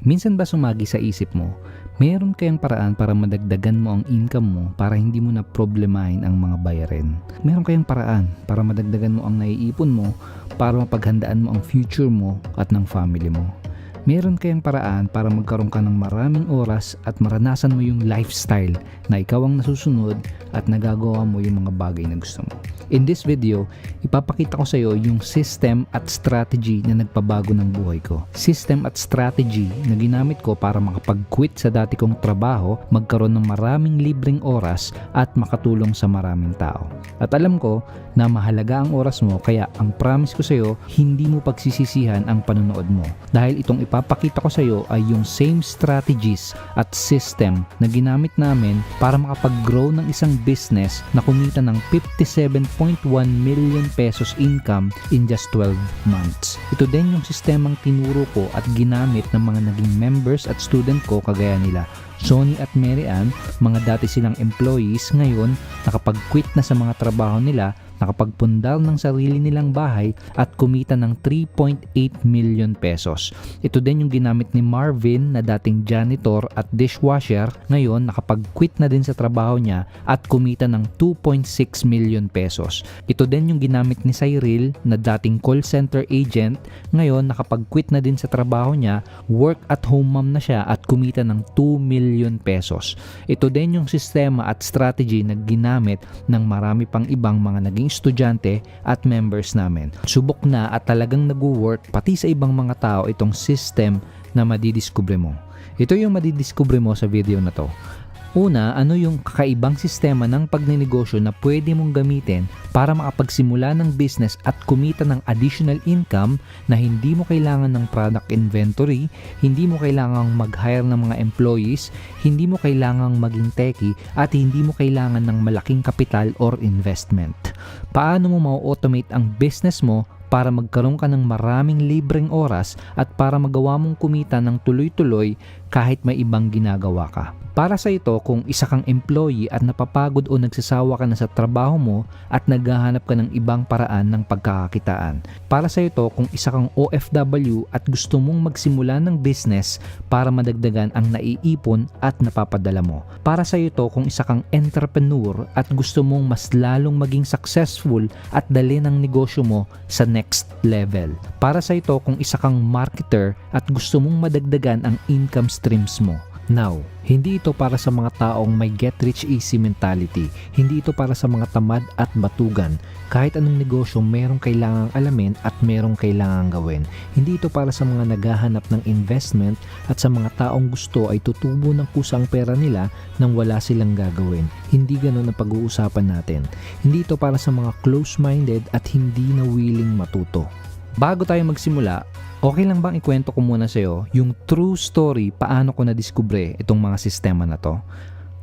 Minsan ba sumagi sa isip mo, meron kayang paraan para madagdagan mo ang income mo para hindi mo na problemahin ang mga bayarin? Meron kayang paraan para madagdagan mo ang naiipon mo para mapaghandaan mo ang future mo at ng family mo? Meron kayang paraan para magkaroon ka ng maraming oras at maranasan mo yung lifestyle na ikaw ang nasusunod at nagagawa mo yung mga bagay na gusto mo? In this video, ipapakita ko sa iyo yung system at strategy na nagpabago ng buhay ko. System at strategy na ginamit ko para makapag-quit sa dati kong trabaho, magkaroon ng maraming libreng oras at makatulong sa maraming tao. At alam ko na mahalaga ang oras mo, kaya ang promise ko sa iyo, hindi mo pagsisisihan ang panonood mo. Dahil itong ipapakita ko sa iyo ay yung same strategies at system na ginamit namin para makapag-grow ng isang business na kumita ng 57.1 million pesos income in just 12 months. Ito din yung sistemang tinuro ko at ginamit ng mga naging members at student ko kagaya nila Sonny at Mary Ann. Mga dati silang employees, ngayon nakapag-quit na sa mga trabaho nila, nakapagpundal ng sarili nilang bahay at kumita ng 3.8 million pesos. Ito din yung ginamit ni Marvin na dating janitor at dishwasher, ngayon nakapag-quit na din sa trabaho niya at kumita ng 2.6 million pesos. Ito din yung ginamit ni Cyril na dating call center agent, ngayon nakapag-quit na din sa trabaho niya, work at home mom na siya at kumita ng 2 million pesos. Ito din yung sistema at strategy na ginamit ng marami pang ibang mga naging estudyante at members namin. Subok na at talagang nag-work pati sa ibang mga tao itong system na madidiskubre mo. Ito yung madidiskubre mo sa video na to. Una, ano yung kakaibang sistema ng pagninegosyo na pwede mong gamitin para makapagsimula ng business at kumita ng additional income na hindi mo kailangan ng product inventory, hindi mo kailangang mag-hire ng mga employees, hindi mo kailangang maging techie, at hindi mo kailangan ng malaking kapital or investment. Paano mo ma-automate ang business mo para magkaroon ka ng maraming libreng oras at para magawa mong kumita ng tuloy-tuloy kahit may ibang ginagawa ka? Para sa ito, kung isa kang employee at napapagod o nagsasawa ka na sa trabaho mo at naghahanap ka ng ibang paraan ng pagkakakitaan. Para sa ito, kung isa kang OFW at gusto mong magsimula ng business para madagdagan ang naiipon at napapadala mo. Para sa ito, kung isa kang entrepreneur at gusto mong mas lalong maging successful at dalhin ang negosyo mo sa next level. Para sa ito, kung isa kang marketer at gusto mong madagdagan ang income streams mo. Now, hindi ito para sa mga taong may get-rich-easy mentality. Hindi ito para sa mga tamad at batugan. Kahit anong negosyo, merong kailangang alamin at merong kailangang gawin. Hindi ito para sa mga naghahanap ng investment at sa mga taong gusto ay tutubo ng kusang pera nila nang wala silang gagawin. Hindi ganun ang pag-uusapan natin. Hindi ito para sa mga close-minded at hindi na willing matuto. Bago tayo magsimula, okay lang bang ikwento ko muna sa iyo yung true story paano ko na-discover itong mga sistema na to?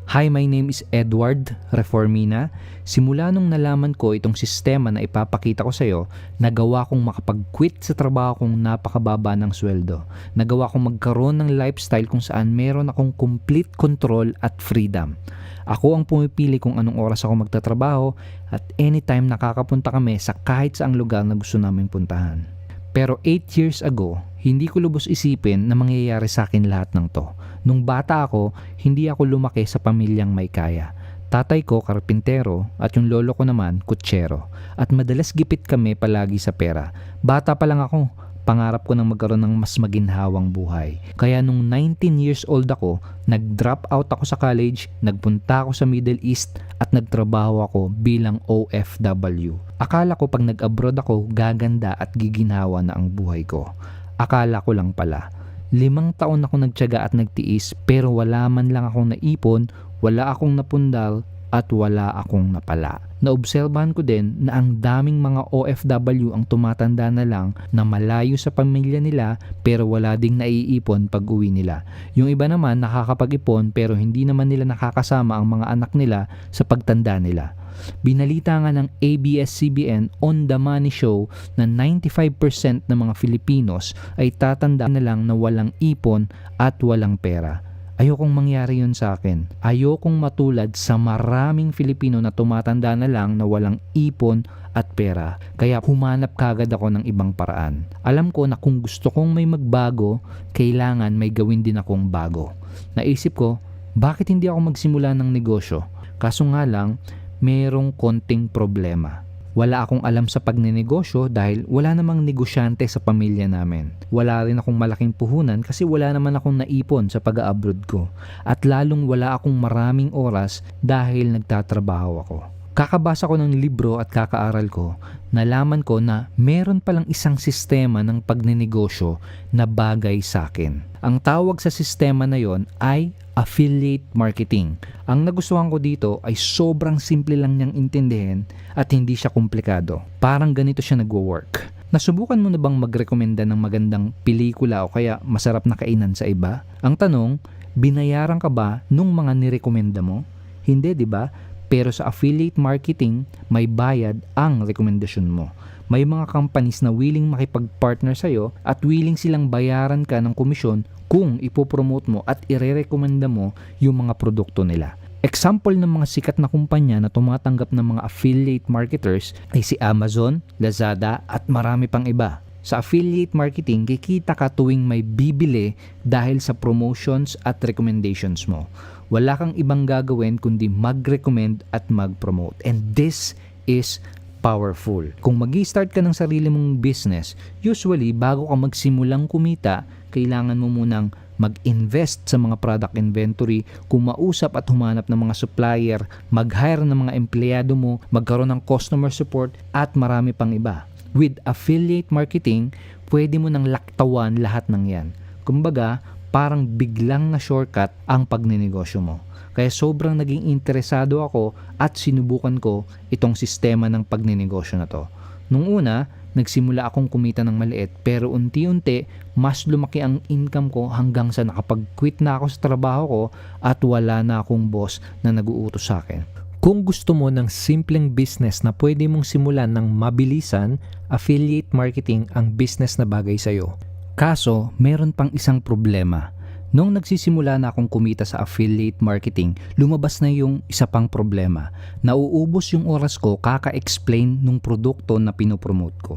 Hi, my name is Edward Reformina. Simula nung nalaman ko itong sistema na ipapakita ko sa iyo, nagawa kong makapag-quit sa trabaho kong napakababa ng sweldo. Nagawa kong magkaroon ng lifestyle kung saan meron akong complete control at freedom. Ako ang pumipili kung anong oras ako magtatrabaho at anytime nakakapunta kami sa kahit saang lugar na gusto naming puntahan. Pero 8 years ago, hindi ko lubos isipin na mangyayari sa akin lahat ng to. Nung bata ako, hindi ako lumaki sa pamilyang may kaya. Tatay ko karpintero at yung lolo ko naman kutsero. At madalas gipit kami palagi sa pera. Bata pa lang ako, pangarap ko nang magkaroon ng mas maginhawang buhay. Kaya nung 19 years old ako, nag-drop out ako sa college, nagpunta ako sa Middle East at nagtrabaho ako bilang OFW. Akala ko pag nag-abroad ako, gaganda at giginhawa na ang buhay ko. Akala ko lang pala. 5 taon ako nagtiyaga at nagtiis pero wala man lang akong naipon, wala akong napundal at wala akong napala. Naobserbahan ko din na ang daming mga OFW ang tumatanda na lang na malayo sa pamilya nila pero wala ding naiipon pag uwi nila. Yung iba naman nakakapag-ipon pero hindi naman nila nakakasama ang mga anak nila sa pagtanda nila. Binalita nga ng ABS-CBN On The Money Show na 95% ng mga Filipinos ay tatanda na lang na walang ipon at walang pera. Ayokong mangyari yun sa akin. Ayokong matulad sa maraming Filipino na tumatanda na lang na walang ipon at pera. Kaya humanap kagad ako ng ibang paraan. Alam ko na kung gusto kong may magbago, kailangan may gawin din akong bago. Naisip ko, bakit hindi ako magsimula ng negosyo? Kaso nga lang, merong konting problema. Wala akong alam sa pagninegosyo dahil wala namang negosyante sa pamilya namin. Wala rin akong malaking puhunan kasi wala naman akong naipon sa pag-abroad ko. At lalong wala akong maraming oras dahil nagtatrabaho ako. Kakabasa ko ng libro at kakaaral ko, nalaman ko na meron palang isang sistema ng pagninegosyo na bagay sa akin. Ang tawag sa sistema na yon ay affiliate marketing. Ang nagustuhan ko dito ay sobrang simple lang niyang intindihin at hindi siya komplikado. Parang ganito siya nagwo-work. Nasubukan mo na bang magrekomenda ng magandang pelikula o kaya masarap na kainan sa iba? Ang tanong, binayaran ka ba nung mga nirekomenda mo? Hindi, di ba? Pero sa affiliate marketing, may bayad ang rekomendasyon mo. May mga companies na willing makipag-partner sa'yo at willing silang bayaran ka ng komisyon kung ipopromote mo at irerekomenda mo yung mga produkto nila. Example ng mga sikat na kumpanya na tumatanggap ng mga affiliate marketers ay si Amazon, Lazada at marami pang iba. Sa affiliate marketing, kikita ka tuwing may bibili dahil sa promotions at recommendations mo. Wala kang ibang gagawin kundi mag-recommend at mag-promote. And this is powerful. Kung mag-i-start ka ng sarili mong business, usually bago ka magsimulang kumita, kailangan mo munang mag-invest sa mga product inventory, kumausap at humanap ng mga supplier, mag-hire ng mga empleyado mo, magkaroon ng customer support at marami pang iba. With affiliate marketing, pwede mo nang laktawan lahat ng yan. Kumbaga, parang biglang na shortcut ang pagninegosyo mo. Kaya sobrang naging interesado ako at sinubukan ko itong sistema ng pagninegosyo na to. Nung una, nagsimula akong kumita ng maliit pero unti-unti mas lumaki ang income ko hanggang sa nakapag-quit na ako sa trabaho ko at wala na akong boss na nag-uutos sa akin. Kung gusto mo ng simpleng business na pwede mong simulan ng mabilisan, affiliate marketing ang business na bagay sa'yo. Kaso, meron pang isang problema. Nung nagsisimula na akong kumita sa affiliate marketing, lumabas na yung isa pang problema. Nauubos yung oras ko kaka-explain nung produkto na pinopromote ko.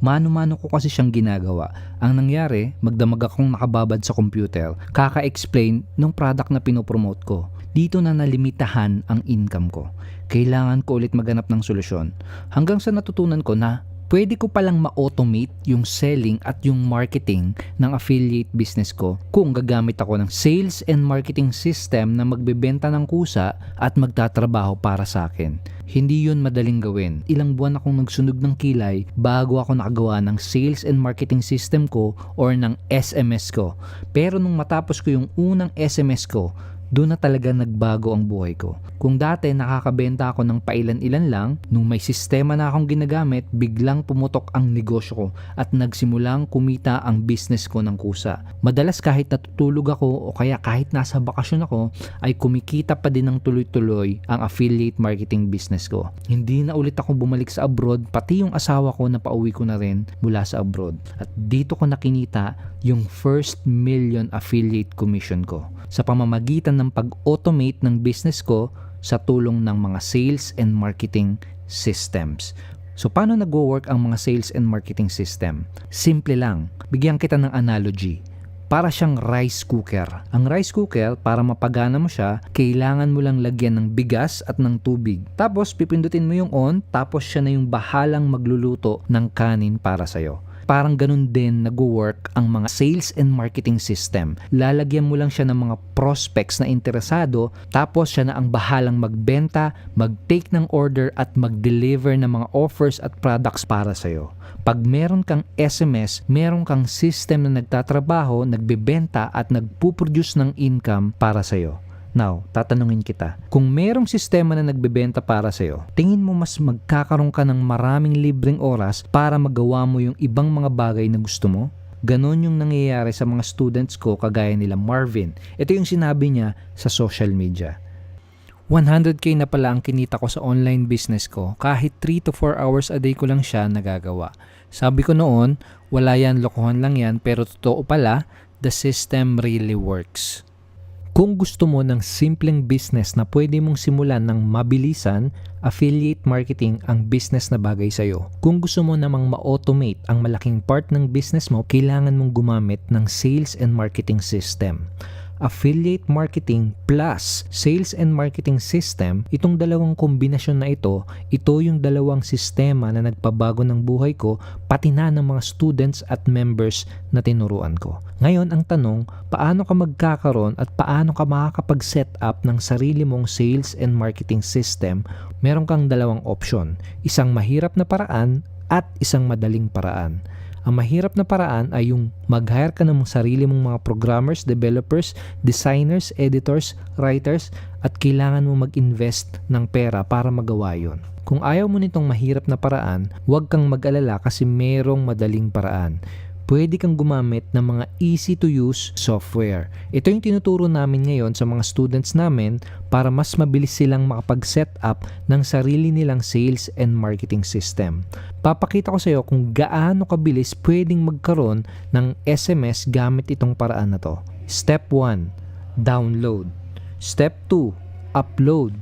Mano-mano ko kasi siyang ginagawa. Ang nangyari, magdamag akong nakababad sa computer, kaka-explain nung product na pinopromote ko. Dito na nalimitahan ang income ko. Kailangan ko ulit maghanap ng solusyon. Hanggang sa natutunan ko na pwede ko palang ma-automate yung selling at yung marketing ng affiliate business ko kung gagamit ako ng sales and marketing system na magbebenta ng kusa at magtatrabaho para sa akin. Hindi yun madaling gawin. Ilang buwan akong nagsunog ng kilay bago ako nakagawa ng sales and marketing system ko or ng SMS ko. Pero nung matapos ko yung unang SMS ko, doon na talaga nagbago ang buhay ko. Kung dati nakakabenta ako ng pailan-ilan lang, nung may sistema na akong ginagamit, biglang pumutok ang negosyo ko at nagsimulang kumita ang business ko ng kusa. Madalas kahit natutulog ako o kaya kahit nasa bakasyon ako, ay kumikita pa din ng tuloy-tuloy ang affiliate marketing business ko. Hindi na ulit ako bumalik sa abroad, pati yung asawa ko na pauwi ko na rin mula sa abroad. At dito ko nakinita yung first million affiliate commission ko sa pamamagitan ng pag-automate ng business ko sa tulong ng mga sales and marketing systems. So paano nagwo-work ang mga sales and marketing system? Simple lang. Bigyan kita ng analogy. Para siyang rice cooker. Ang rice cooker, para mapagana mo siya, kailangan mo lang lagyan ng bigas at ng tubig. Tapos pipindutin mo yung on, tapos siya na yung bahalang magluluto ng kanin para sa'yo. Parang ganun din nag-work ang mga sales and marketing system. Lalagyan mo lang siya ng mga prospects na interesado, tapos siya na ang bahalang magbenta, mag-take ng order at mag-deliver ng mga offers at products para sa'yo. Pag meron kang SMS, meron kang system na nagtatrabaho, nagbebenta at nagpuproduce ng income para sa'yo. Now, tatanungin kita, kung merong sistema na nagbebenta para sa'yo, tingin mo mas magkakaroon ka ng maraming libreng oras para magawa mo yung ibang mga bagay na gusto mo? Ganon yung nangyayari sa mga students ko kagaya nila Marvin. Ito yung sinabi niya sa social media. 100k na pala ang kinita ko sa online business ko, kahit 3 to 4 hours a day ko lang siya nagagawa. Sabi ko noon, wala yan, lokohan lang yan, pero totoo pala, the system really works. Kung gusto mo ng simpleng business na pwede mong simulan ng mabilisan, affiliate marketing ang business na bagay sa'yo. Kung gusto mo namang ma-automate ang malaking part ng business mo, kailangan mong gumamit ng sales and marketing system. Affiliate marketing plus sales and marketing system, itong dalawang kombinasyon na ito yung dalawang sistema na nagpabago ng buhay ko, pati na ng mga students at members na tinuruan ko. Ngayon ang tanong, paano ka magkakaroon at paano ka makakapag-set up ng sarili mong sales and marketing system? Meron kang dalawang option, isang mahirap na paraan at isang madaling paraan. Ang mahirap na paraan ay yung mag-hire ka ng sarili mong mga programmers, developers, designers, editors, writers at kailangan mo mag-invest ng pera para magawa yon. Kung ayaw mo nitong mahirap na paraan, huwag kang mag-alala kasi merong madaling paraan. Pwede kang gumamit ng mga easy-to-use software. Ito yung tinuturo namin ngayon sa mga students namin para mas mabilis silang makapag-set up ng sarili nilang sales and marketing system. Papakita ko sa iyo kung gaano kabilis pwedeng magkaroon ng SMS gamit itong paraan na to. Step 1, download. Step 2, upload.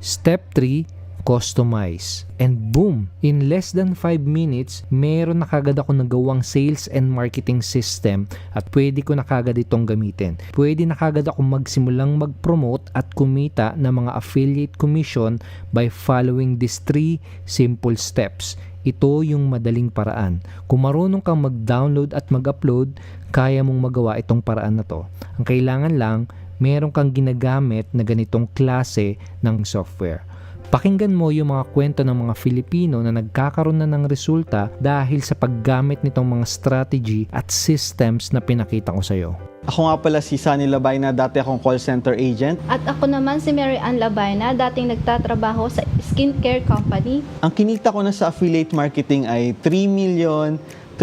Step 3, customize. And boom! In less than 5 minutes, meron na kagad ako nagawang sales and marketing system at pwede ko na kagad itong gamitin. Pwede na kagad ako magsimulang mag-promote at kumita ng mga affiliate commission by following these 3 simple steps. Ito yung madaling paraan. Kung marunong kang mag-download at mag-upload, kaya mong magawa itong paraan na to. Ang kailangan lang, meron kang ginagamit na ganitong klase ng software. Pakinggan mo yung mga kwento ng mga Filipino na nagkakaroon na ng resulta dahil sa paggamit nitong mga strategy at systems na pinakita ko sa iyo. Ako nga pala si Sunny Labayna, dati akong call center agent. At ako naman si Mary Ann Labayna, dating nagtatrabaho sa skincare company. Ang kinita ko na sa affiliate marketing ay 3,352,600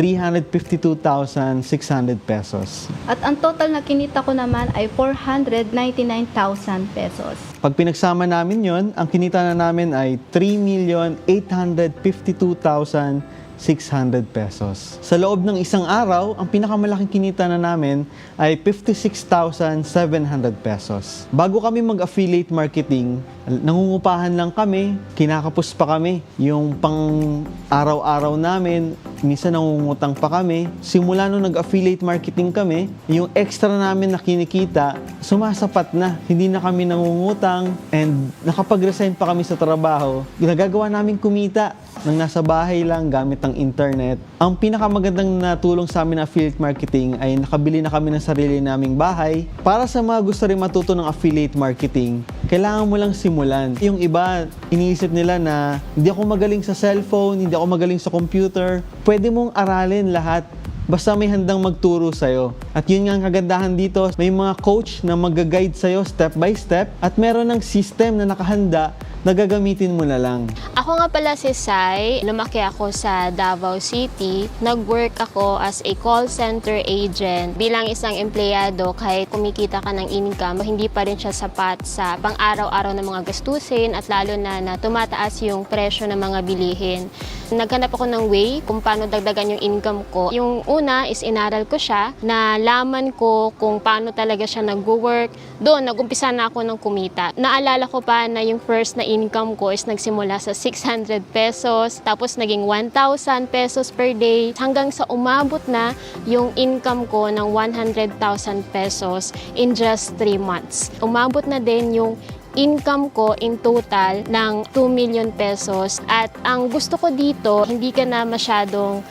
pesos. At ang total na kinita ko naman ay 499,000 pesos. Pag pinagsama namin yon, ang kinita na namin ay 3,852,600 pesos. Sa loob ng isang araw, ang pinakamalaking kinita na namin ay 56,700 pesos. Bago kami mag-affiliate marketing, nangungupahan lang kami, kinakapos pa kami. Yung pang araw-araw namin, minsan nangungutang pa kami. Simula nung nag-affiliate marketing kami, yung extra namin na kinikita, sumasapat na. Hindi na kami nangungutang and nakapag-resign pa kami sa trabaho. Nagagawa namin kumita nang nasa bahay lang gamit ang internet. Ang pinakamagandang natulong sa amin na affiliate marketing ay nakabili na kami ng sarili naming bahay. Para sa mga gusto rin matuto ng affiliate marketing, kailangan mo lang simulan. Yung iba, iniisip nila na hindi ako magaling sa cellphone, hindi ako magaling sa computer. Pwede mong aralin lahat basta may handang magturo sa'yo. At yun nga ang kagandahan dito, may mga coach na mag-guide sa'yo step by step at meron ng system na nakahanda na gagamitin mo na lang. Ako nga pala si Sai, lumaki ako sa Davao City. Nag-work ako as a call center agent. Bilang isang empleyado, kahit kumikita ka ng income, hindi pa rin siya sapat sa pang-araw-araw ng mga gastusin at lalo na tumataas yung presyo ng mga bilihin. Naghanap ako ng way kung paano dagdagan yung income ko. Yung una is inaral ko siya, nalaman ko kung paano talaga siya nag-work. Doon, nag-umpisa na ako ng kumita. Naalala ko pa na yung first na income ko is nagsimula sa 600 pesos, tapos naging 1,000 pesos per day, hanggang sa umabot na yung income ko ng 100,000 pesos in just 3 months. Umabot na din yung income ko in total ng 2 million pesos. At ang gusto ko dito, hindi ka na masyadong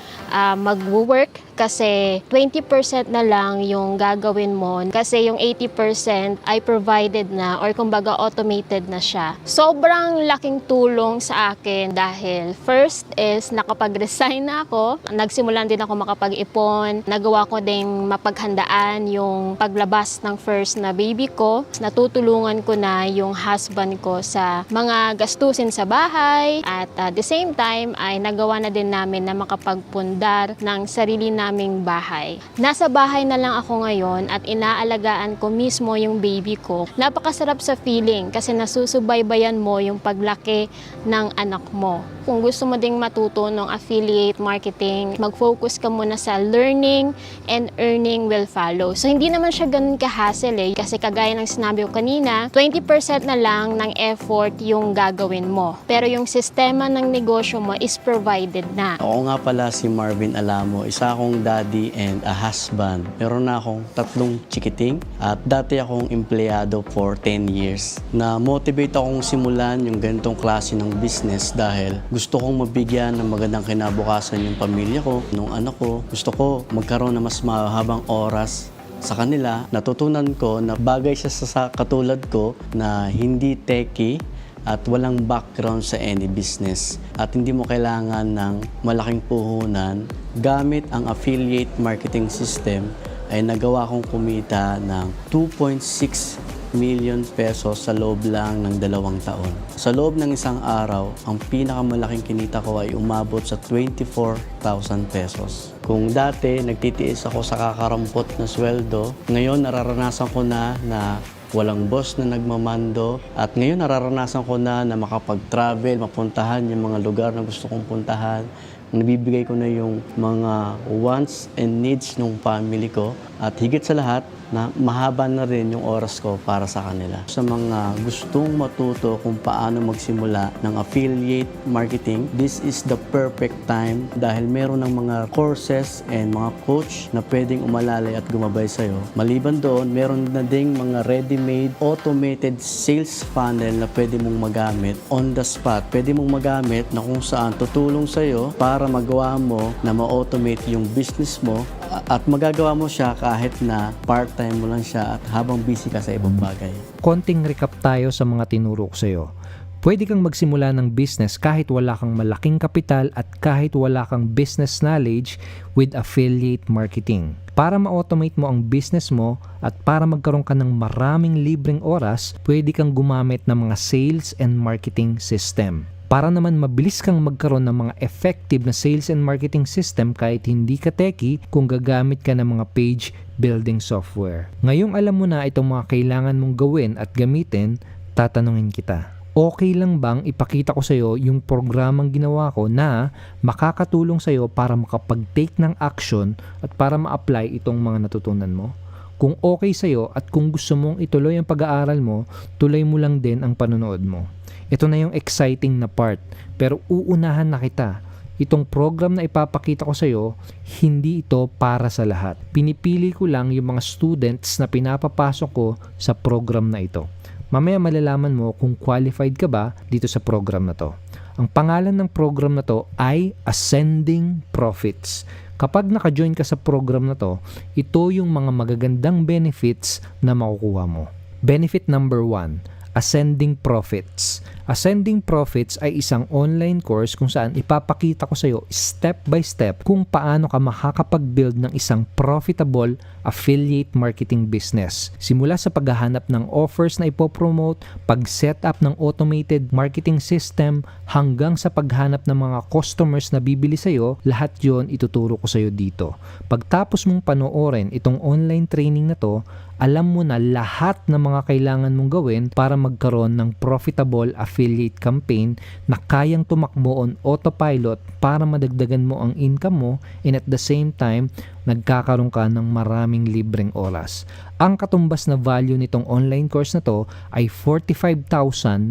mag-work kasi 20% na lang yung gagawin mo kasi yung 80% ay provided na or kumbaga automated na siya. Sobrang laking tulong sa akin dahil first is nakapag-resign na ako. Nagsimulan din ako makapag-ipon. Nagawa ko ding mapaghandaan yung paglabas ng first na baby ko. Natutulungan ko na yung husband ko sa mga gastusin sa bahay at at the same time ay nagawa na din namin na makapagpundo pag-aandar ng sarili naming bahay. Nasa bahay na lang ako ngayon at inaalagaan ko mismo yung baby ko. Napakasarap sa feeling kasi nasusubaybayan mo yung paglaki ng anak mo. Kung gusto mo ding matuto ng affiliate marketing, mag-focus ka muna sa learning and earning will follow. So hindi naman siya ganun ka-hassle kasi kagaya ng sinabi ko kanina, 20% na lang ng effort yung gagawin mo. Pero yung sistema ng negosyo mo is provided na. Ako nga pala si Marvin Alamo, isa akong daddy and a husband. Meron na akong 3 chikiting at dati akong empleyado for 10 years. Na-motivate akong simulan yung ganitong klase ng business dahil gusto kong mabigyan ng magandang kinabukasan yung pamilya ko, nung anak ko. Gusto ko magkaroon ng mas mahabang oras sa kanila. Natutunan ko na bagay siya sa katulad ko na hindi techie at walang background sa any business. At hindi mo kailangan ng malaking puhunan. Gamit ang affiliate marketing system ay nagawa kong kumita ng 2.6 million pesos sa loob lang ng 2 taon. Sa loob ng isang araw, ang pinakamalaking kinita ko ay umabot sa 24,000 pesos. Kung dati nagtitiis ako sa kakarampot na sweldo, ngayon nararanasan ko na walang boss na nagmamando at ngayon nararanasan ko na makapag-travel, mapuntahan yung mga lugar na gusto kong puntahan. Nabibigay ko na yung mga wants and needs ng family ko at higit sa lahat, na mahaba na rin yung oras ko para sa kanila. Sa mga gustong matuto kung paano magsimula ng affiliate marketing, this is the perfect time dahil meron ng mga courses and mga coach na pwedeng umalalay at gumabay sa'yo. Maliban doon, meron na ding mga ready-made automated sales funnel na pwede mong magamit on the spot. Pwede mong magamit na kung saan tutulong sa'yo para magawa mo na ma-automate yung business mo at magagawa mo siya kahit na part-time mo lang siya at habang busy ka sa ibang bagay. Konting recap tayo sa mga tinuro ko sa'yo. Pwede kang magsimula ng business kahit wala kang malaking kapital at kahit wala kang business knowledge with affiliate marketing. Para ma-automate mo ang business mo at para magkaroon ka ng maraming libreng oras, pwede kang gumamit ng mga sales and marketing system. Para naman mabilis kang magkaroon ng mga effective na sales and marketing system kahit hindi ka techie kung gagamit ka ng mga page building software. Ngayong alam mo na itong mga kailangan mong gawin at gamitin, tatanungin kita. Okay lang bang ipakita ko sa iyo yung programang ginawa ko na makakatulong sa iyo para makapag-take ng action at para ma-apply itong mga natutunan mo? Kung okay sa iyo at kung gusto mong ituloy ang pag-aaral mo, tuloy mo lang din ang panonood mo. Ito na yung exciting na part, pero uunahan na kita. Itong program na ipapakita ko sa iyo, hindi ito para sa lahat. Pinipili ko lang yung mga students na pinapapasok ko sa program na ito. Mamaya malalaman mo kung qualified ka ba dito sa program na to. Ang pangalan ng program na to ay Ascending Profits. Kapag naka-join ka sa program na to, ito yung mga magagandang benefits na makukuha mo. Benefit number 1, Ascending Profits. Ascending Profits ay isang online course kung saan ipapakita ko sa iyo step by step kung paano ka makakapag-build ng isang profitable affiliate marketing business. Simula sa paghahanap ng offers na ipopromote, pag-set up ng automated marketing system, hanggang sa paghanap ng mga customers na bibili sa iyo, lahat yon ituturo ko sa iyo dito. Pagtapos mong panoorin itong online training na to, alam mo na lahat ng mga kailangan mong gawin para magkaroon ng profitable affiliate campaign na kayang tumakbo on autopilot para madagdagan mo ang income mo and at the same time, nagkakaroon ka ng maraming libreng oras. Ang katumbas na value nitong online course na to ay 45,990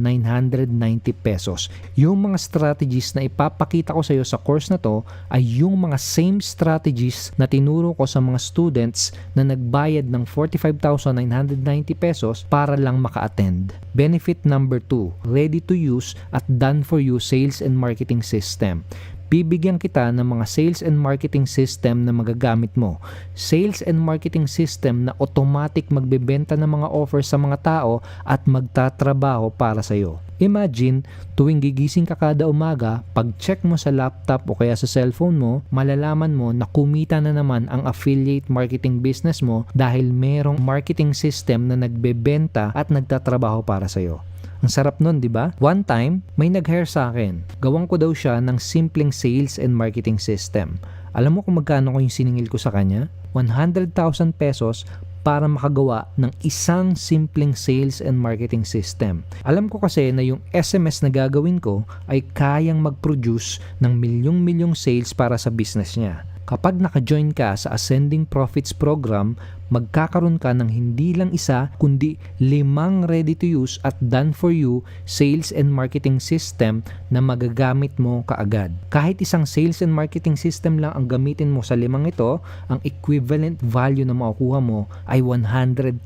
pesos. Yung mga strategies na ipapakita ko sa iyo sa course na to ay yung mga same strategies na tinuro ko sa mga students na nagbayad ng 45,990 pesos para lang maka-attend. Benefit number 2, ready to use at done for you sales and marketing system. Bibigyan kita ng mga sales and marketing system na magagamit mo. Sales and marketing system na automatic magbebenta ng mga offers sa mga tao at magtatrabaho para sa iyo. Imagine, tuwing gigising ka kada umaga, pag-check mo sa laptop o kaya sa cellphone mo, malalaman mo na kumita na naman ang affiliate marketing business mo dahil merong marketing system na nagbebenta at nagtatrabaho para sa iyo. Ang sarap nun, di ba? One time, may nag-hire sa akin. Gawan ko daw siya ng simpleng sales and marketing system. Alam mo kung magkano ko yung siningil ko sa kanya? 100,000 pesos para makagawa ng isang simpleng sales and marketing system. Alam ko kasi na yung SMS na gagawin ko ay kayang mag-produce ng milyong-milyong sales para sa business niya. Kapag naka-join ka sa Ascending Profits Program, magkakaroon ka ng hindi lang isa kundi 5 ready-to-use at done-for-you sales and marketing system na magagamit mo kaagad. Kahit isang sales and marketing system lang ang gamitin mo sa 5 ito, ang equivalent value na makukuha mo ay 100,000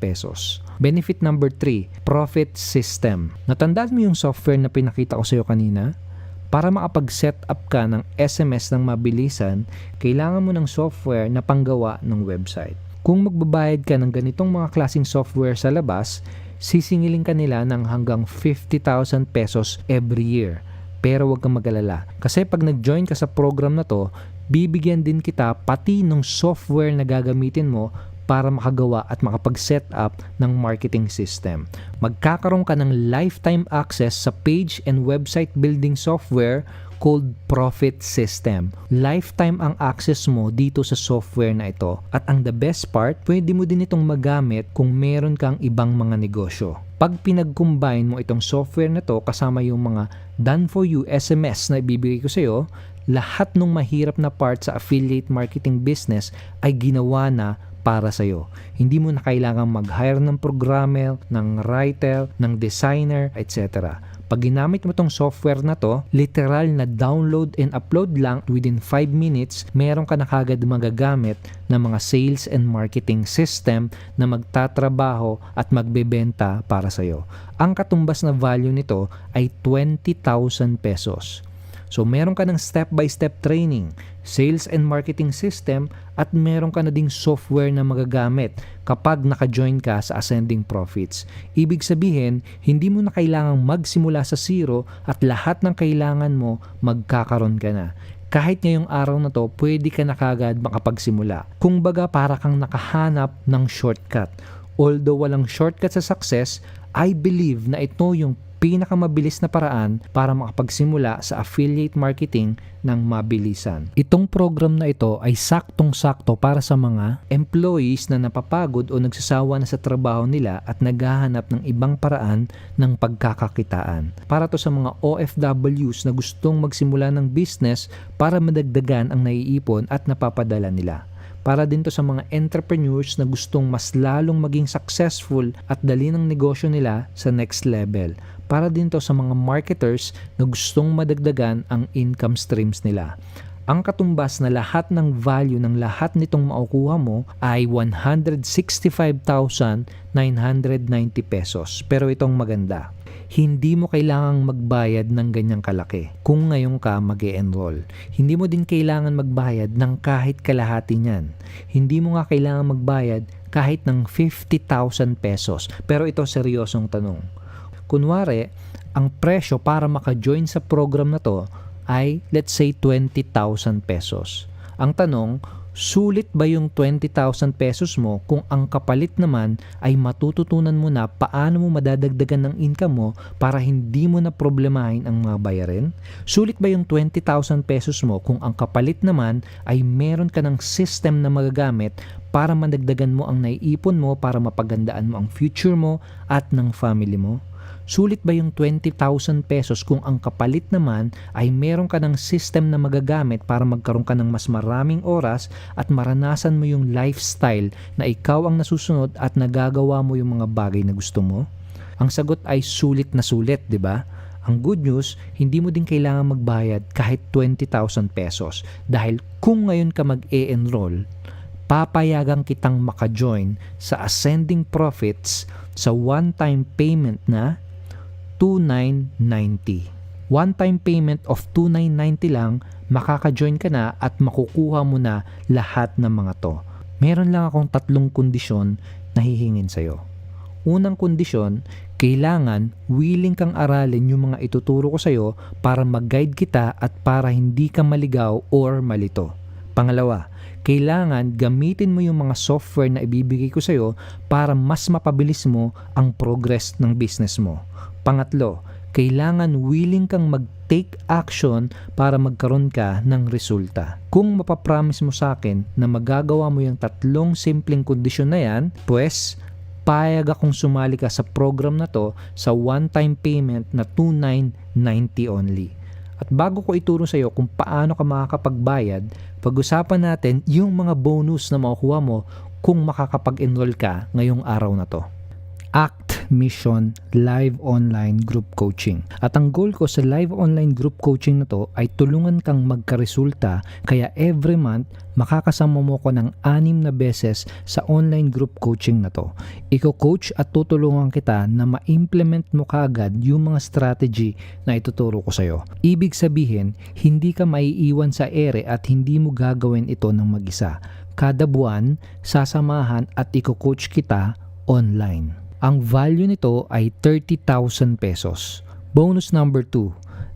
pesos. Benefit number 3, Profit System. Natandaan mo yung software na pinakita ko sa iyo kanina? Para makapag-set up ka ng SMS ng mabilisan, kailangan mo ng software na panggawa ng website. Kung magbabayad ka ng ganitong mga klaseng software sa labas, sisingilin ka nila ng hanggang 50,000 pesos every year. Pero huwag kang mag-alala. Kasi pag nag-join ka sa program na to, bibigyan din kita pati ng software na gagamitin mo para makagawa at makapag-set up ng marketing system. Magkakaroon ka ng lifetime access sa page and website building software called Profit System. Lifetime ang access mo dito sa software na ito. At ang the best part, pwede mo din itong magamit kung meron kang ibang mga negosyo. Pag pinag-combine mo itong software na to kasama yung mga done-for-you SMS na ibibigay ko sa iyo, lahat ng mahirap na part sa affiliate marketing business ay ginawa na para sa'yo. Hindi mo na kailangang mag-hire ng programmer, ng writer, ng designer, etc. Pag ginamit mo tong software na to, literal na download and upload lang within 5 minutes, meron ka na kagad magagamit ng mga sales and marketing system na magtatrabaho at magbebenta para sa'yo. Ang katumbas na value nito ay 20,000 pesos. So meron ka ng step-by-step training, sales and marketing system, at meron ka na ding software na magagamit kapag naka-join ka sa Ascending Profits. Ibig sabihin, hindi mo na kailangang magsimula sa zero at lahat ng kailangan mo magkakaroon ka na. Kahit ngayong araw na to, pwede ka na kagad makapagsimula. Kung baga para kang nakahanap ng shortcut. Although walang shortcut sa success, I believe na ito yung pinakamabilis na paraan para makapagsimula sa affiliate marketing ng mabilisan. Itong program na ito ay saktong-sakto para sa mga employees na napapagod o nagsasawa na sa trabaho nila at naghahanap ng ibang paraan ng pagkakakitaan. Para to sa mga OFWs na gustong magsimula ng business para madagdagan ang naiipon at napapadala nila. Para din to sa mga entrepreneurs na gustong mas lalong maging successful at dali ng negosyo nila sa next level. Para din to sa mga marketers na gustong madagdagan ang income streams nila. Ang katumbas na lahat ng value ng lahat nitong makukuha mo ay 165,990 pesos. Pero itong maganda, hindi mo kailangang magbayad ng ganyang kalaki kung ngayon ka mag-e-enroll. Hindi mo din kailangan magbayad ng kahit kalahati niyan. Hindi mo nga kailangan magbayad kahit ng 50,000 pesos. Pero ito seryosong tanong. Kunwari, ang presyo para maka-join sa program na to ay let's say 20,000 pesos. Ang tanong, sulit ba yung 20,000 pesos mo kung ang kapalit naman ay matututunan mo na paano mo madadagdagan ng income mo para hindi mo na problemahin ang mga bayarin? Sulit ba yung 20,000 pesos mo kung ang kapalit naman ay meron ka ng system na magagamit para madagdagan mo ang naiipon mo para mapagandaan mo ang future mo at ng family mo? Sulit ba yung 20,000 pesos kung ang kapalit naman ay meron ka ng system na magagamit para magkaroon ka ng mas maraming oras at maranasan mo yung lifestyle na ikaw ang nasusunod at nagagawa mo yung mga bagay na gusto mo? Ang sagot ay sulit na sulit, di ba? Ang good news, hindi mo din kailangan magbayad kahit 20,000 pesos dahil kung ngayon ka mag-e-enroll, papayagan kitang maka-join sa Ascending Profits sa one-time payment na 2,990. One-time payment of 2,990 lang, makaka-join ka na at makukuha mo na lahat ng mga to. Meron lang akong 3 kondisyon na hihingin sa'yo. Unang kondisyon, kailangan willing kang aralin yung mga ituturo ko sa'yo para mag-guide kita at para hindi ka maligaw or malito. Pangalawa, kailangan gamitin mo yung mga software na ibibigay ko sa'yo para mas mapabilis mo ang progress ng business mo. Pangatlo, kailangan willing kang mag-take action para magkaroon ka ng resulta. Kung mapapromise mo sa akin na magagawa mo yung 3 simpleng kondisyon na yan, pues payag akong sumali ka sa program na to sa one-time payment na $2,990 only. At bago ko ituro sa iyo kung paano ka makakapagbayad, pag-usapan natin yung mga bonus na makukuha mo kung makakapag-enroll ka ngayong araw na to. ACT Mission Live Online Group Coaching. At ang goal ko sa live online group coaching na to ay tulungan kang magkaresulta, kaya every month makakasama mo ko ng 6 na beses sa online group coaching na to. Iko-coach at tutulungan kita na ma-implement mo kaagad yung mga strategy na ituturo ko sa'yo. Ibig sabihin, hindi ka maiiwan sa ere at hindi mo gagawin ito ng mag-isa. Kada buwan, sasamahan at iko-coach kita online. Ang value nito ay 30,000 pesos. Bonus number 2,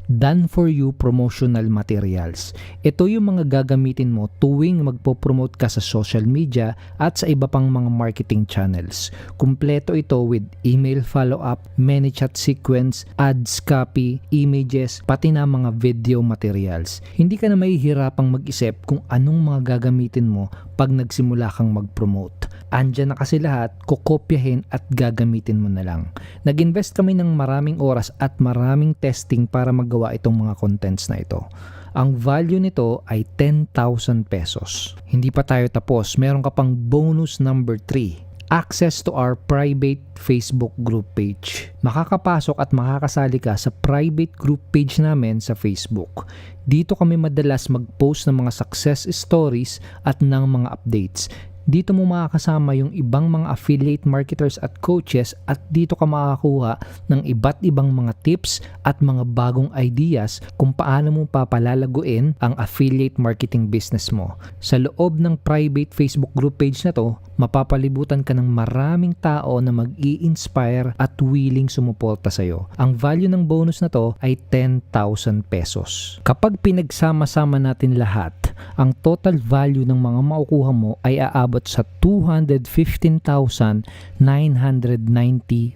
done for you promotional materials. Ito yung mga gagamitin mo tuwing magpo-promote ka sa social media at sa iba pang mga marketing channels. Kumpleto ito with email follow-up, ManyChat sequence, ads copy, images, pati na mga video materials. Hindi ka na mahihirapang mag-isip kung anong mga gagamitin mo pag nagsimula kang mag-promote. Andyan na kasi lahat, kokopyahin at gagamitin mo na lang. Nag-invest kami ng maraming oras at maraming testing para magawa itong mga contents na ito. Ang value nito ay 10,000 pesos. Hindi pa tayo tapos, meron ka pang bonus number 3. Access to our private Facebook group page. Makakapasok at makakasali ka sa private group page namin sa Facebook. Dito kami madalas mag-post ng mga success stories at ng mga updates. Dito mo makakasama yung ibang mga affiliate marketers at coaches at dito ka makakakuha ng iba't ibang mga tips at mga bagong ideas kung paano mo papalalaguin ang affiliate marketing business mo. Sa loob ng private Facebook group page na to, mapapalibutan ka ng maraming tao na mag-i-inspire at willing sumuporta sa'yo. Ang value ng bonus na to ay 10,000 pesos. Kapag pinagsama-sama natin lahat, ang total value ng mga makukuha mo ay aabot sa 215,990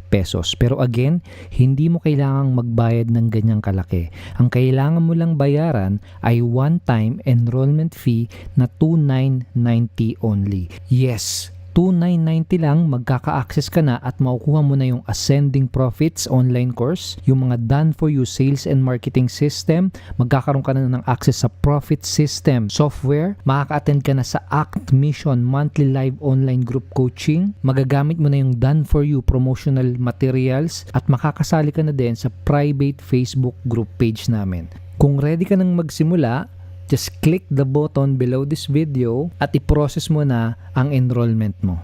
pesos. Pero again, hindi mo kailangang magbayad ng ganyang kalaki. Ang kailangan mo lang bayaran ay one-time enrollment fee na $2,990 only. Yes, $2,990 lang, magkaka-access ka na at makukuha mo na yung Ascending Profits online course, yung mga done for you sales and marketing system, magkakaroon ka na ng access sa profit system software, makaka-attend ka na sa ACT Mission monthly live online group coaching, magagamit mo na yung done for you promotional materials at makakasali ka na din sa private Facebook group page namin. Kung ready ka nang magsimula, just click the button below this video at i-process mo na ang enrollment mo.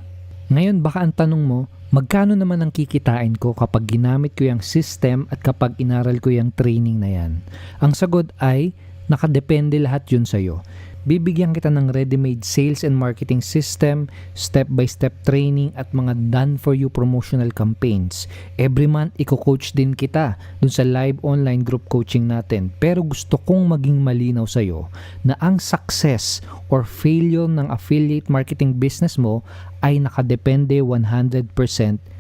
Ngayon baka ang tanong mo, magkano naman ang kikitain ko kapag ginamit ko yung system at kapag inaral ko yung training na yan? Ang sagot ay, nakadepende lahat yun sa'yo. Bibigyan kita ng ready-made sales and marketing system, step-by-step training at mga done-for-you promotional campaigns. Every month, iko-coach din kita dun sa live online group coaching natin. Pero gusto kong maging malinaw sa'yo na ang success or failure ng affiliate marketing business mo ay nakadepende 100%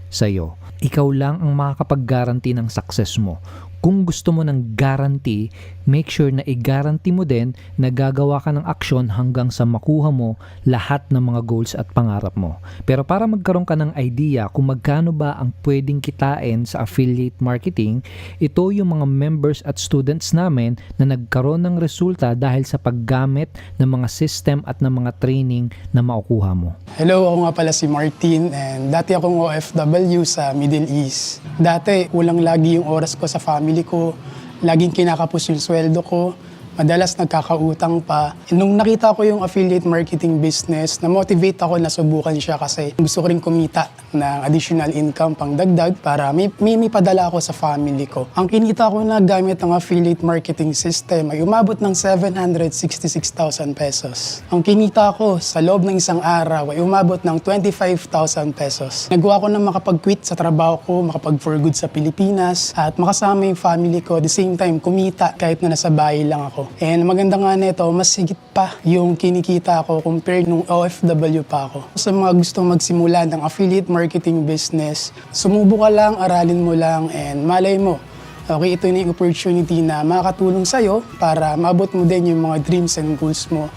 sa'yo. Ikaw lang ang makakapag-guarantee ng success mo. Kung gusto mo ng guarantee, make sure na i-guarantee mo din na gagawa ka ng aksyon hanggang sa makuha mo lahat ng mga goals at pangarap mo. Pero para magkaroon ka ng idea kung magkano ba ang pwedeng kitain sa affiliate marketing, ito yung mga members at students namin na nagkaroon ng resulta dahil sa paggamit ng mga system at ng mga training na makukuha mo. Hello, ako nga pala si Martin and dati akong OFW sa Middle East. Dati, kulang lagi yung oras ko sa family ko, laging kinakapos yung sweldo ko, madalas nagkakautang pa. Nung nakita ko yung affiliate marketing business, na-motivate ako na subukan siya kasi gusto ko rin kumita ng additional income pang dagdag para may padala ako sa family ko. Ang kinita ko na gamit ng affiliate marketing system ay umabot ng 766,000 pesos. Ang kinita ko sa loob ng isang araw ay umabot ng 25,000 pesos. Nagawa ko na makapag-quit sa trabaho ko, makapag-for good sa Pilipinas at makasama yung family ko at the same time kumita kahit na nasa bahay lang ako. And maganda nga nito, mas higit pa yung kinikita ko compared nung OFW pa ako. Sa mga gustong magsimula ng affiliate marketing business, sumubo ka lang, aralin mo lang, and malay mo, Okay, ito na yung opportunity na makakatulong sa'yo para maabot mo din yung mga dreams and goals mo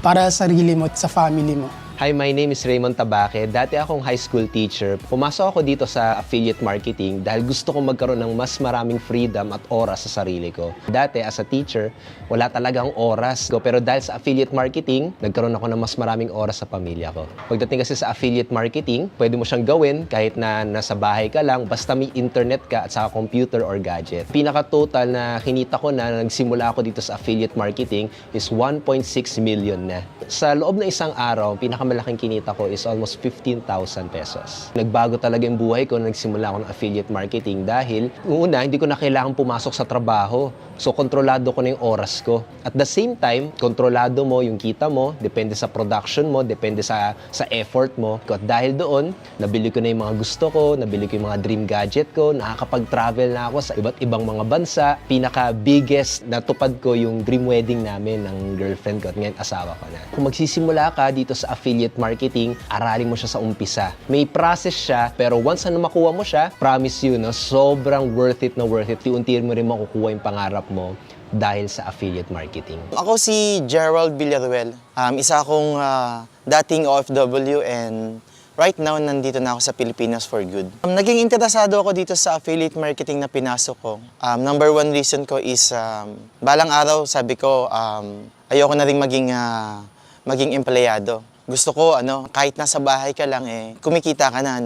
para sa sarili mo at sa family mo. Hi, my name is Raymond Tabaque. Dati akong high school teacher. Pumasok ako dito sa affiliate marketing dahil gusto kong magkaroon ng mas maraming freedom at oras sa sarili ko. Dati, as a teacher, wala talagang oras. Pero dahil sa affiliate marketing, nagkaroon ako ng mas maraming oras sa pamilya ko. Pagdating kasi sa affiliate marketing, pwede mo siyang gawin kahit na nasa bahay ka lang, basta may internet ka at saka computer or gadget. Pinaka-total na kinita ko na nagsimula ako dito sa affiliate marketing is 1.6 million na. Sa loob ng isang araw, malaking kinita ko is almost 15,000 pesos. Nagbago talaga yung buhay ko nung nagsimula ako ng affiliate marketing dahil una, hindi ko na kailangan pumasok sa trabaho. So, kontrolado ko na yung oras ko. At the same time, kontrolado mo yung kita mo, depende sa production mo, depende sa effort mo. At dahil doon, nabili ko na yung mga gusto ko, nabili ko yung mga dream gadget ko, nakakapag-travel na ako sa iba't ibang mga bansa. Pinaka-biggest na tupad ko yung dream wedding namin ng girlfriend ko at ngayon asawa ko na. Kung magsisimula ka dito sa affiliate marketing, aralin mo siya sa umpisa. May process siya, pero once na makuha mo siya, promise you, no, sobrang worth it na worth it. Unti-unti mo rin makukuha yung pangarap mo dahil sa affiliate marketing. Ako si Gerald Villaruel. Isa akong dating OFW and right now nandito na ako sa Pilipinas for good. Naging interesado ako dito sa affiliate marketing na pinasok ko. Number one reason ko is balang araw sabi ko ayoko na rin maging empleyado. Gusto ko kahit nasa bahay ka lang kumikita ka na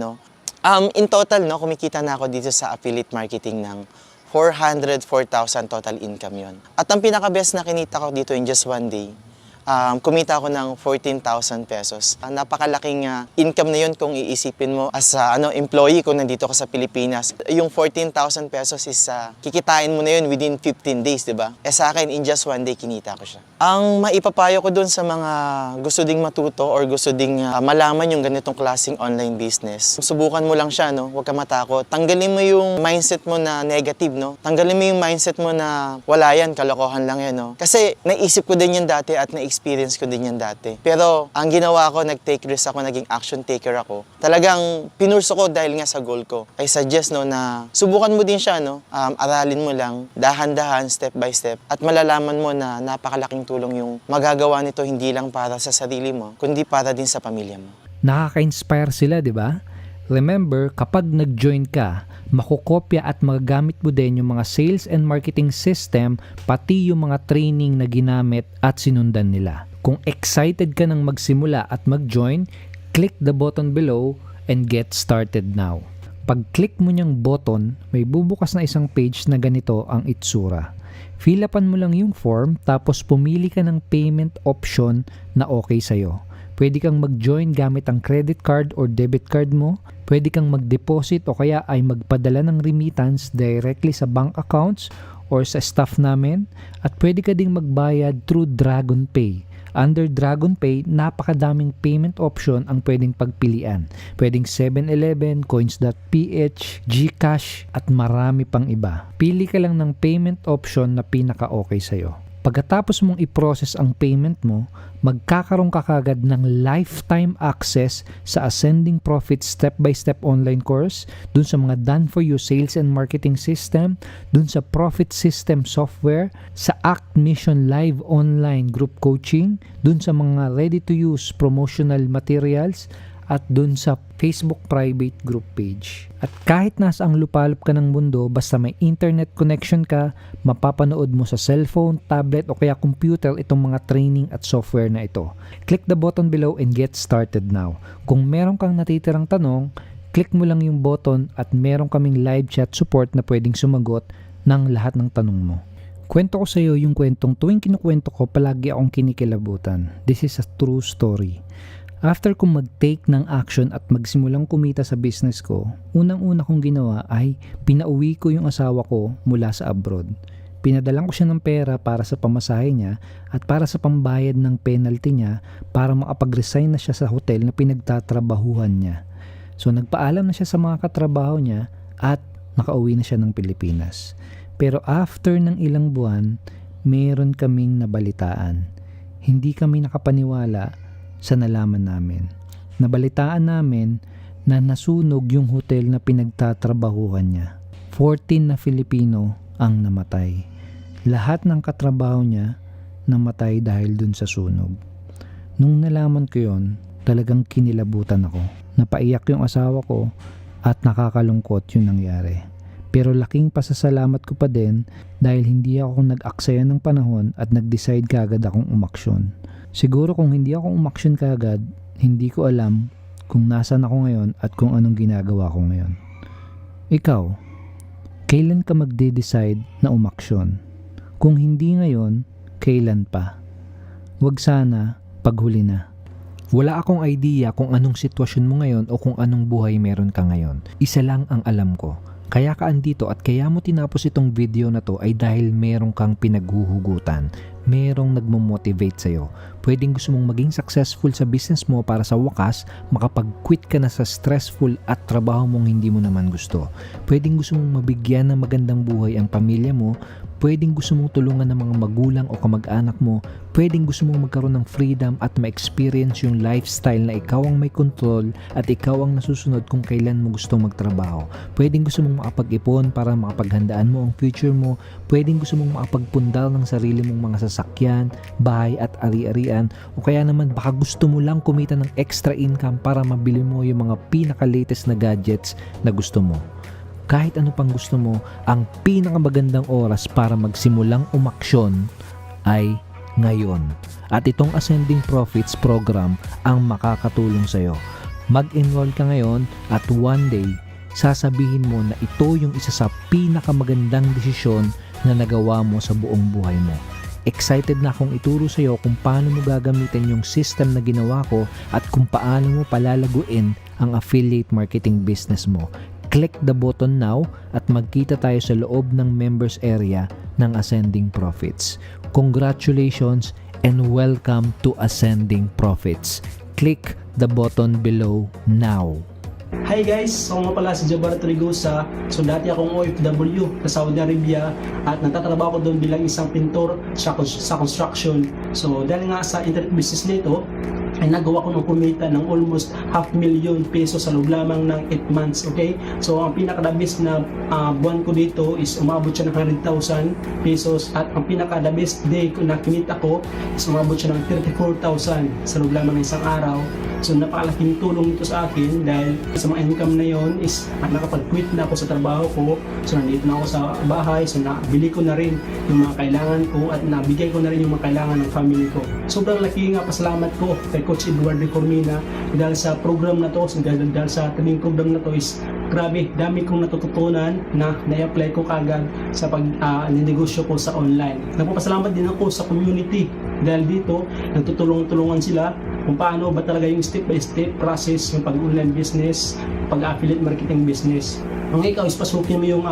in total kumikita na ako dito sa affiliate marketing ng 404,000 total income yon. At ang pinaka-best na kinita ko dito in just one day, kumita ako ng 14,000 pesos. Napakalaking income na yun kung iisipin mo as employee kung nandito ka sa Pilipinas. Yung 14,000 pesos is kikitain mo na yun within 15 days, di ba? Sa akin, in just one day, kinita ko siya. Ang maipapayo ko dun sa mga gusto ding matuto or gusto ding malaman yung ganitong klaseng online business, subukan mo lang siya, no? Huwag ka matakot. Tanggalin mo yung mindset mo na negative, no? Tanggalin mo yung mindset mo na wala yan, kalokohan lang yan, no? Kasi naisip ko din yan dati at na-experience ko din yan dati. Pero ang ginawa ko, nag-take risk ako, naging action taker ako. Talagang pinurso ko dahil nga sa goal ko. I suggest na subukan mo din siya, no? Aralin mo lang, dahan-dahan, step by step, at malalaman mo na napakalaking tulong yung magagawa nito hindi lang para sa sarili mo, kundi para din sa pamilya mo. Nakaka-inspire sila, di ba? Remember, kapag nag-join ka, makukopya at magagamit mo din yung mga sales and marketing system, pati yung mga training na ginamit at sinundan nila. Kung excited ka nang magsimula at mag-join, click the button below and get started now. Pag-click mo niyang button, may bubukas na isang page na ganito ang itsura. Fill upan mo lang yung form tapos pumili ka ng payment option na okay sa'yo. Pwede kang mag-join gamit ang credit card or debit card mo. Pwede kang mag-deposit o kaya ay magpadala ng remittance directly sa bank accounts or sa staff namin. At pwede ka ding magbayad through DragonPay. Under DragonPay, napakadaming payment option ang pwedeng pagpilian. Pwedeng 7-Eleven, Coins.ph, GCash at marami pang iba. Pili ka lang ng payment option na pinaka-okay sa'yo. Pagkatapos mong i-process ang payment mo, magkakaroon ka kagad ng lifetime access sa Ascending Profits Step-by-Step online course, dun sa mga done-for-you sales and marketing system, dun sa Profit System software, sa Act Mission Live online group coaching, dun sa mga ready-to-use promotional materials, at dun sa Facebook private group page. At kahit nasa ang lupalop ka ng mundo, basta may internet connection ka, mapapanood mo sa cellphone, tablet o kaya computer itong mga training at software na ito. Click the button below and get started now. Kung meron kang natitirang tanong, click mo lang yung button at meron kaming live chat support na pwedeng sumagot ng lahat ng tanong mo. Kwento ko sa iyo yung kwentong tuwing kinukwento ko, palagi akong kinikilabutan. This is a true story. After kong mag-take ng action at magsimulang kumita sa business ko, unang-una kong ginawa ay pinauwi ko yung asawa ko mula sa abroad. Pinadalan ko siya ng pera para sa pamasahe niya at para sa pambayad ng penalty niya para makapag-resign na siya sa hotel na pinagtatrabahuhan niya. So nagpaalam na siya sa mga katrabaho niya at nakauwi na siya ng Pilipinas. Pero after ng ilang buwan, meron kaming nabalitaan. Hindi kami nakapaniwala sa nalaman namin. Nabalitaan namin na nasunog yung hotel na pinagtatrabahuhan niya. 14 na Filipino ang namatay. Lahat ng katrabaho niya namatay dahil dun sa sunog. Nung nalaman ko yon, talagang kinilabutan ako. Napaiyak yung asawa ko at nakakalungkot yung nangyari. Pero laking pasasalamat ko pa din dahil hindi ako nag-aksaya ng panahon at nag-decide kaagad akong umaksyon. Siguro kung hindi ako umaksyon kaagad, hindi ko alam kung nasan ako ngayon at kung anong ginagawa ko ngayon. Ikaw, kailan ka magde-decide na umaksyon? Kung hindi ngayon, kailan pa? Huwag sana paghuli na. Wala akong idea kung anong sitwasyon mo ngayon o kung anong buhay meron ka ngayon. Isa lang ang alam ko. Kaya ka andito at kaya mo tinapos itong video na to ay dahil meron kang pinaghuhugutan. Merong nagmo-motivate sa'yo. Pwedeng gusto mong maging successful sa business mo para sa wakas, makapag-quit ka na sa stressful at trabaho mong hindi mo naman gusto. Pwedeng gusto mong mabigyan ng magandang buhay ang pamilya mo. Pwedeng gusto mong tulungan ng mga magulang o kamag-anak mo. Pwedeng gusto mong magkaroon ng freedom at ma-experience yung lifestyle na ikaw ang may control at ikaw ang nasusunod kung kailan mo gustong magtrabaho. Pwedeng gusto mong makapag-ipon para makapaghandaan mo ang future mo. Pwedeng gusto mong makapagpundal ng sarili mong mga sasakyan, bahay at ari-arian. O kaya naman baka gusto mo lang kumita ng extra income para mabili mo yung mga pinaka-latest na gadgets na gusto mo. Kahit ano pang gusto mo, ang pinakamagandang oras para magsimulang umaksyon ay ngayon. At itong Ascending Profits program ang makakatulong sa'yo. Mag-enroll ka ngayon at one day, sasabihin mo na ito yung isa sa pinakamagandang desisyon na nagawa mo sa buong buhay mo. Excited na akong ituro sa'yo kung paano mo gagamitin yung system na ginawa ko at kung paano mo palalaguin ang affiliate marketing business mo. Click the button now at magkita tayo sa loob ng members area ng Ascending Profits. Congratulations and welcome to Ascending Profits. Click the button below now. Hi guys! Ako nga pala si Jabar Trigosa. So dati akong OFW sa Saudi Arabia at nagtatrabaho ko doon bilang isang pintor sa construction. So dahil nga sa internet business nito, ay nagawa ko ng kumita ng almost 500,000 pesos sa loob lamang ng 8 months, okay? So ang pinaka-the-best na buwan ko dito is umabot siya ng 100,000 pesos at ang pinaka-the best day ko na kinita ko is umabot siya ng 34,000 sa loob lamang ng isang araw. So napakalaking tulong ito sa akin dahil sa mga income na yon is nakapag-quit na ako sa trabaho ko. So nandito na ako sa bahay, so nabili ko na rin yung mga kailangan ko at nabigay ko na rin yung mga kailangan ng family ko. Sobrang laki nga pasalamat ko kay Coach Edward de Cormina dahil sa program na to, dahil sa tabing program na to is grabe, dami kong natututunan na na-apply ko kagad sa pag-negosyo ko sa online. Nagpapasalamat din ako sa community dahil dito nagtutulong-tulungan sila kung paano ba talaga yung step-by-step process yung pag-online business, pag-affiliate marketing business. Kung ikaw is pasukin mo yung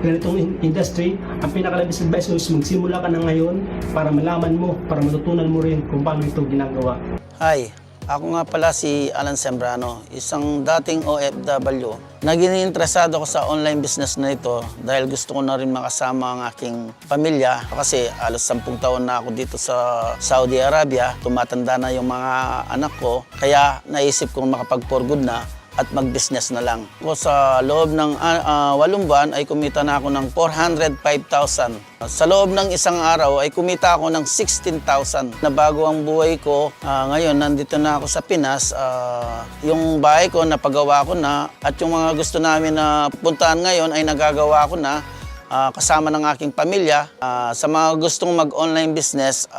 ganitong industry, ang pinaka-best advice is magsimula ka na ngayon para malaman mo, para matutunan mo rin kung paano ito ginagawa. Hi, ako nga pala si Alan Sembrano, isang dating OFW. Naging interesado ako sa online business na ito dahil gusto ko na rin makasama ang aking pamilya kasi alos 10 taon na ako dito sa Saudi Arabia. Tumatanda na yung mga anak ko, kaya naisip kong makapag-for good na at mag-business na lang. Ako sa loob ng 8 buwan ay kumita na ako ng 405,000. Sa loob ng isang araw ay kumita ako ng 16,000. Nabago ang buhay ko. Ngayon, nandito na ako sa Pinas. Yung bahay ko, napagawa ko na. At yung mga gusto namin na puntahan ngayon ay nagagawa ko na. Kasama ng aking pamilya. Sa mga gustong mag-online business,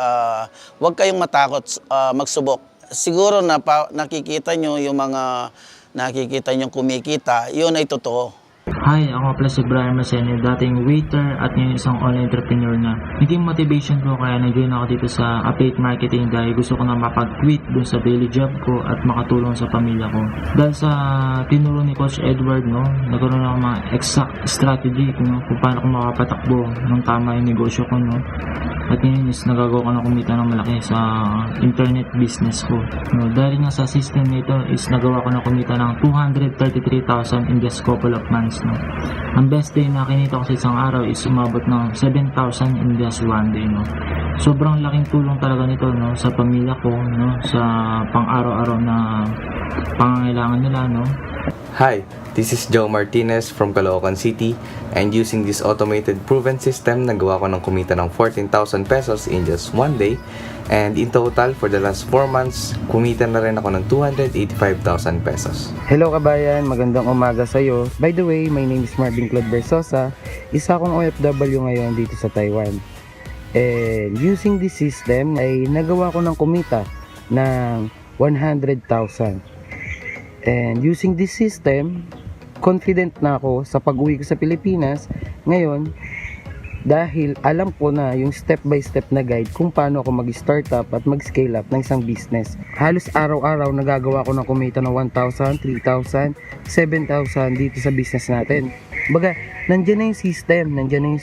huwag kayong matakot magsubok. Siguro na nakikita nyo yung mga nakikita niyong kumikita, yun ay totoo. Hi, ako pala si Brian Masenio, dating waiter at ngayon isang online entrepreneur na. Naging motivation ko kaya nag-join ako dito sa affiliate marketing dahil gusto ko na mapag-quit dun sa daily job ko at makatulong sa pamilya ko. Dahil sa tinuro ni Coach Edward, nagkaroon ako mga exact strategy kung paano ko makapatakbo ng tama yung negosyo ko. At ngayon is nagagawa ko na kumita ng malaki sa internet business ko. Dahil nga sa system nito is nagawa ko na kumita ng 233,000 in just couple of months. Ang best day na kinita ko sa isang araw is umabot ng 7,000 in just one day. Sobrang laking tulong talaga nito sa pamilya ko, sa pang-araw-araw na pangangailangan nila. Hi, this is Joe Martinez from Caloocan City, and using this automated proven system, nagawa ko ng kumita ng 14,000 pesos in just one day, and in total for the last 4 months, kumita na rin ako ng 285,000 pesos. Hello kabayan, magandang umaga sa iyo. By the way, my name is Marvin Claude Versosa. Isa akong OFW ngayon dito sa Taiwan. And using this system ay nagawa ko ng kumita ng 100,000. And using this system, confident na ako sa pag-uwi ko sa Pilipinas ngayon dahil alam ko na yung step-by-step na guide kung paano ako mag-startup at mag-scale up ng isang business. Halos araw-araw nagagawa ko ng kumita ng 1,000, 3,000, 7,000 dito sa business natin. Baga, nandiyan na yung system, nandiyan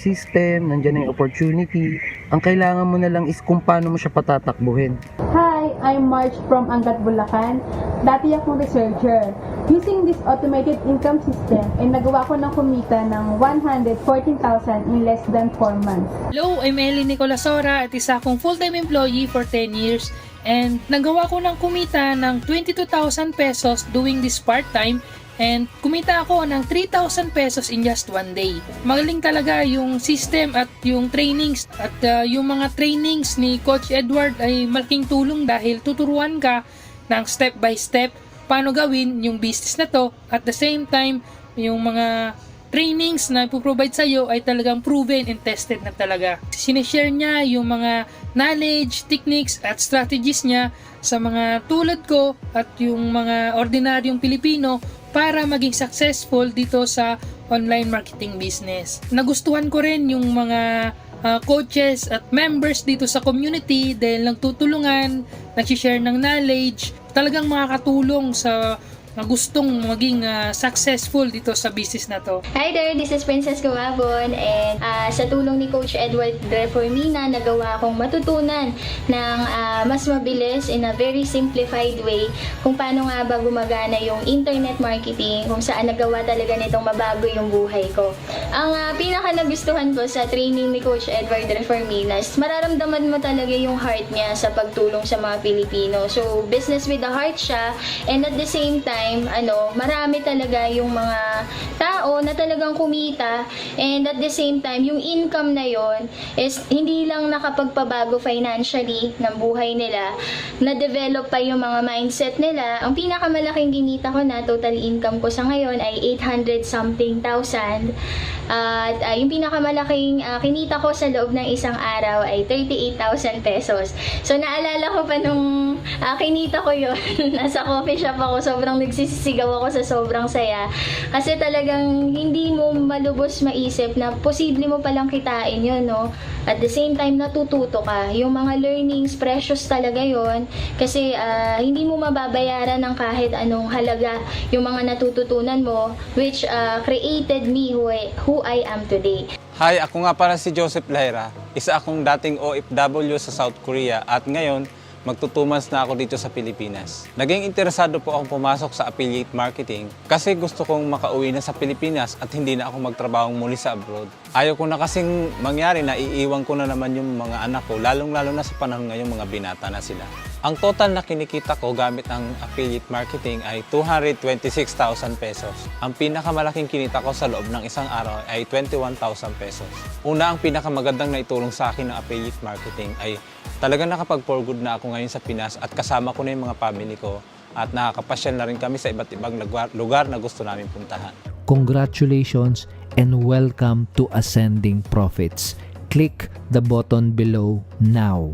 na yung opportunity. Ang kailangan mo na lang is kung paano mo siya patatakbuhin. Hi, I'm Marge from Angat, Bulacan. Dati akong researcher. Using this automated income system, ay nagawa ko ng kumita ng 114,000 in less than 4 months. Hello, I'm Ellie Nicolasora at isa akong full-time employee for 10 years. And nagawa ko ng kumita ng 22,000 pesos doing this part-time. And kumita ako ng 3,000 pesos in just one day. Magaling talaga yung system at yung trainings. At yung mga trainings ni Coach Edward ay malaking tulong dahil tuturuan ka ng step by step paano gawin yung business na to. At the same time, yung mga trainings na ipoprovide sa'yo ay talagang proven and tested na talaga. Sinishare niya yung mga knowledge, techniques at strategies niya sa mga tulad ko at yung mga ordinaryong Pilipino para maging successful dito sa online marketing business. Nagustuhan ko rin yung mga coaches at members dito sa community dahil nagtutulungan, nagsishare ng knowledge, talagang makakatulong sa gustong maging successful dito sa business na to. Hi there, this is Princess Gumabon and sa tulong ni Coach Edward Reformina, nagawa akong matutunan ng mas mabilis in a very simplified way kung paano nga ba gumagana yung internet marketing, kung saan nagawa talaga nitong mabago yung buhay ko. Ang pinaka nagustuhan ko sa training ni Coach Edward Reformina is mararamdaman mo talaga yung heart niya sa pagtulong sa mga Pilipino. So, business with a heart siya, and at the same time, marami talaga yung mga tao na talagang kumita, and at the same time, yung income na yon is hindi lang nakapagpabago financially ng buhay nila, na-develop pa yung mga mindset nila. Ang pinakamalaking ginita ko na total income ko sa ngayon ay 800 something thousand. At yung pinakamalaking kinita ko sa loob ng isang araw ay 38,000 pesos. So naalala ko pa nung kinita ko yon nasa coffee shop ako, sobrang nagsisisigaw ako sa sobrang saya. Kasi talagang hindi mo malubos maisip na posible mo palang kitain yun, no? At the same time, natututo ka. Yung mga learnings, precious talaga yon. Kasi hindi mo mababayaran ng kahit anong halaga yung mga natututunan mo, which created me who I am today. Hi, ako nga pala si Joseph Lahira. Isa akong dating OFW sa South Korea at ngayon, magto 2 months na ako dito sa Pilipinas. Naging interesado po akong pumasok sa affiliate marketing kasi gusto kong makauwi na sa Pilipinas at hindi na ako magtrabaho muli sa abroad. Ayaw ko na kasing mangyari na iiwan ko na naman yung mga anak ko, lalong-lalo na sa panahon ngayon mga binata na sila. Ang total na kinikita ko gamit ang affiliate marketing ay 226,000 pesos. Ang pinakamalaking kinita ko sa loob ng isang araw ay 21,000 pesos. Una, ang pinakamagandang naitulong sa akin ng affiliate marketing ay talagang nakapag-for good na ako ngayon sa Pinas at kasama ko na yung mga family ko at nakakapasyal na rin kami sa iba't ibang lugar na gusto namin puntahan. Congratulations and welcome to Ascending Profits. Click the button below now.